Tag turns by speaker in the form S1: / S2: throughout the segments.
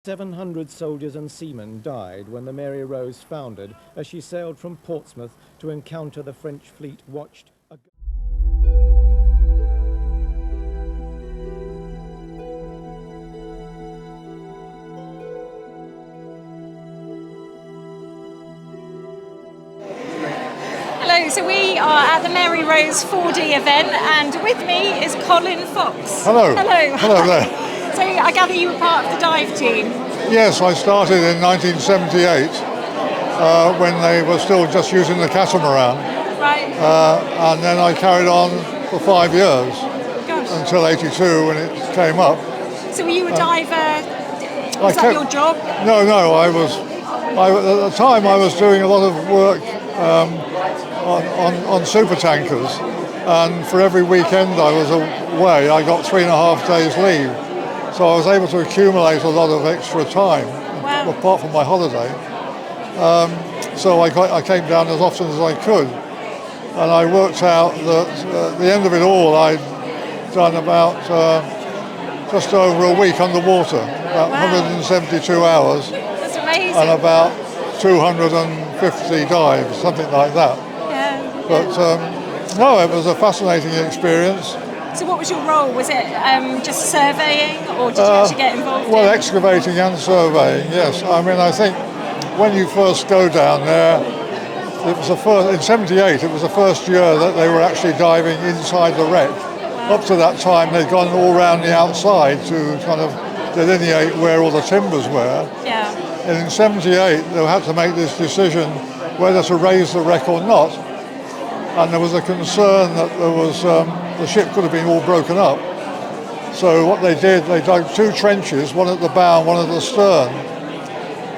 S1: 700 soldiers and seamen died when the Mary Rose foundered as she sailed from Portsmouth to encounter the French fleet watched.
S2: Hello, so we are at the Mary Rose 4D event, and with me is Colin Fox.
S3: Hello.
S2: Hello.
S3: Hello there.
S2: So I gather you were part of the dive team.
S3: Yes, I started in 1978 when they were still just using the catamaran.
S2: Right.
S3: And then I carried on for 5 years.
S2: Gosh.
S3: Until 82 when it came up.
S2: So were you a diver? Was that your job?
S3: No, at the time I was doing a lot of work on super tankers, and for every weekend I was away I got 3.5 days leave, so I was able to accumulate a lot of extra time.
S2: Wow.
S3: Apart from my holiday. So I came down as often as I could, and I worked out that at the end of it all I'd done about just over a week underwater, about 172 hours.
S2: That's amazing.
S3: And about 250 dives, something like that.
S2: Yeah.
S3: But no, it was a fascinating experience.
S2: So what was your role? Was it just surveying, or did you actually get involved
S3: Well,
S2: in?
S3: excavating and surveying, yes. I mean, I think when you first go down there, it was in 78, it was the first year that they were actually diving inside the wreck.
S2: Wow.
S3: Up to that time, they'd gone all around the outside to kind of delineate where all the timbers were.
S2: Yeah.
S3: And in 78, they had to make this decision whether to raise the wreck or not. And there was a concern that there was the ship could have been all broken up. So what they did, they dug 2 trenches, one at the bow and one at the stern,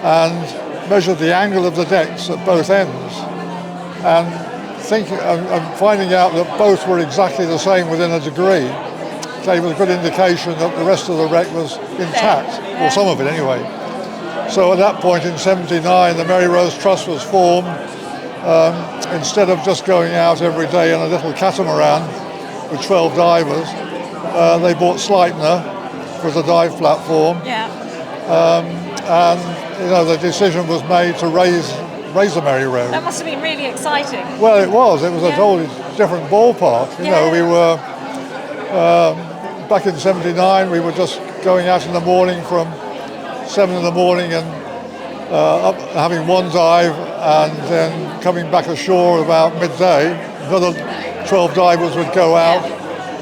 S3: and measured the angle of the decks at both ends. And finding out that both were exactly the same within a degree gave us a good indication that the rest of the wreck was intact, or some of it anyway. So at that point in 79, the Mary Rose Trust was formed. Instead of just going out every day in a little catamaran with 12 divers, they bought Sleipner for the dive platform.
S2: Yeah.
S3: And the decision was made to raise the Mary Rose.
S2: That must have been really exciting.
S3: Well, it was. It was a totally different ballpark. We were back in 79. We were just going out in the morning from 7 in the morning and up having one dive, and then coming back ashore about midday. Another 12 divers would go out,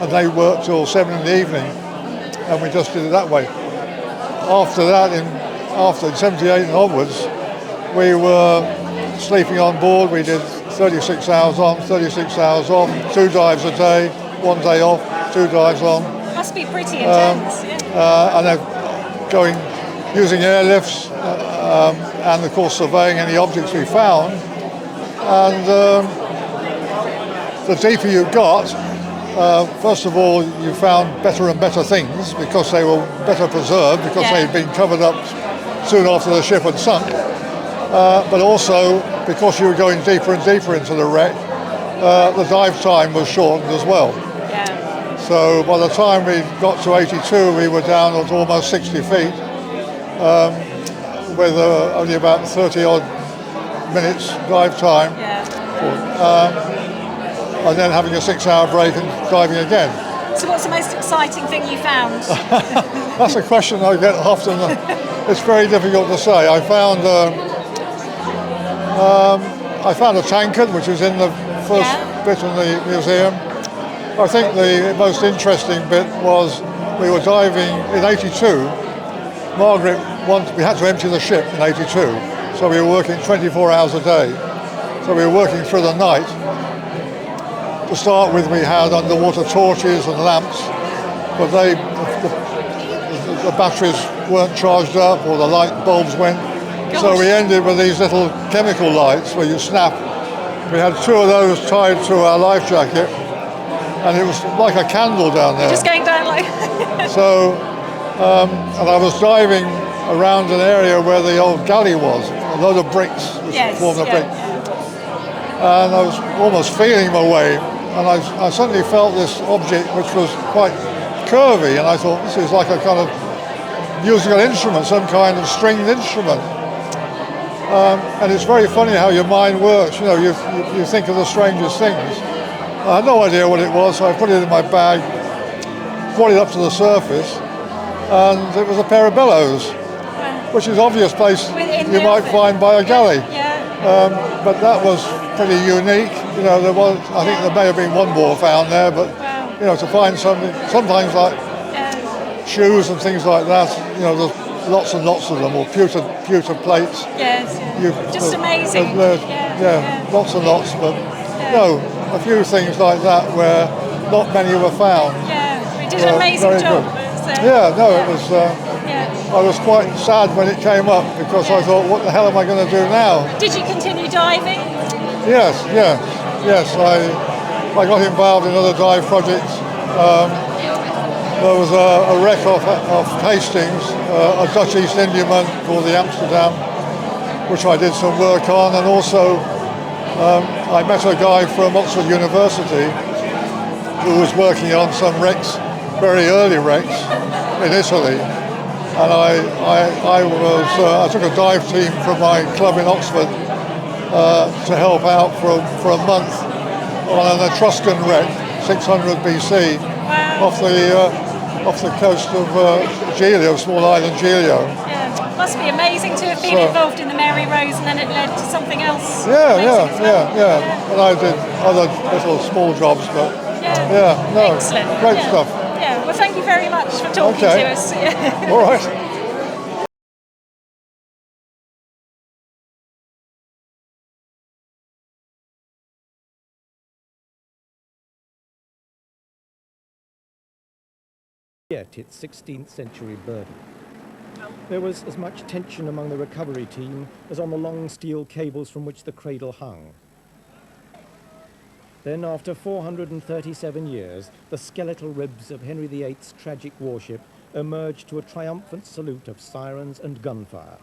S3: and they worked till 7 in the evening, and we just did it that way. After that, in 78 and onwards, we were sleeping on board. We did 36 hours on, 36 hours off, 2 dives a day, 1 day off, 2 dives on.
S2: Must be pretty intense.
S3: And then using airlifts, and of course surveying any objects we found. And the deeper you got, first of all, you found better and better things because they were better preserved, because they'd been covered up soon after the ship had sunk. But also because you were going deeper and deeper into the wreck, the dive time was shortened as well.
S2: Yeah.
S3: So by the time we got to 82, we were down at almost 60 feet. With only about 30 odd minutes dive time.
S2: Yeah.
S3: And then having a 6-hour break and diving again.
S2: So what's the most exciting thing you found?
S3: That's a question I get often. It's very difficult to say. I found a tankard, which is in the first bit in the museum. I think the most interesting bit was we were diving in 82. Margaret we had to empty the ship in 82, so we were working 24 hours a day. So we were working through the night. To start with, we had underwater torches and lamps, but the batteries weren't charged up, or the light bulbs went. Gosh. So we ended with these little chemical lights where you snap. We had 2 of those tied to our life jacket, and it was like a candle down there.
S2: Just going down like...
S3: So, and I was diving around an area where the old galley was, a load of bricks, which formed a brick. And I was almost feeling my way, and I suddenly felt this object which was quite curvy, and I thought this is like a kind of musical instrument, some kind of stringed instrument. And it's very funny how your mind works. You know, you think of the strangest things. I had no idea what it was, so I put it in my bag, brought it up to the surface, and it was a pair of bellows, which is an obvious place you might find by a galley. But that was pretty unique. You know, I think there may have been one more found there, but you know, to find something, sometimes like shoes and things like that, you know, there's lots and lots of them, or pewter plates.
S2: Just amazing.
S3: Lots and lots, but no, a few things like that where not many were found.
S2: We did an amazing job.
S3: It was. I was quite sad when it came up because I thought, what the hell am I going to do now?
S2: Did you continue diving?
S3: Yes. I got involved in other dive projects. There was a wreck off Hastings, a Dutch East Indiaman called the Amsterdam, which I did some work on, and also I met a guy from Oxford University who was working on some wrecks, very early wrecks in Italy, and I took a dive team from my club in Oxford to help out for a month on an Etruscan wreck, 600 BC, off the coast of Giglio, small island Giglio.
S2: Must be amazing to have been involved in the Mary Rose, and then it led to something else.
S3: And I did other little small jobs, but
S2: excellent.
S3: Great stuff.
S2: Well, thank you very much for talking to us.
S3: All right.
S1: Yet its 16th century burden. There was as much tension among the recovery team as on the long steel cables from which the cradle hung. Then, after 437 years, the skeletal ribs of Henry VIII's tragic warship emerged to a triumphant salute of sirens and gunfire.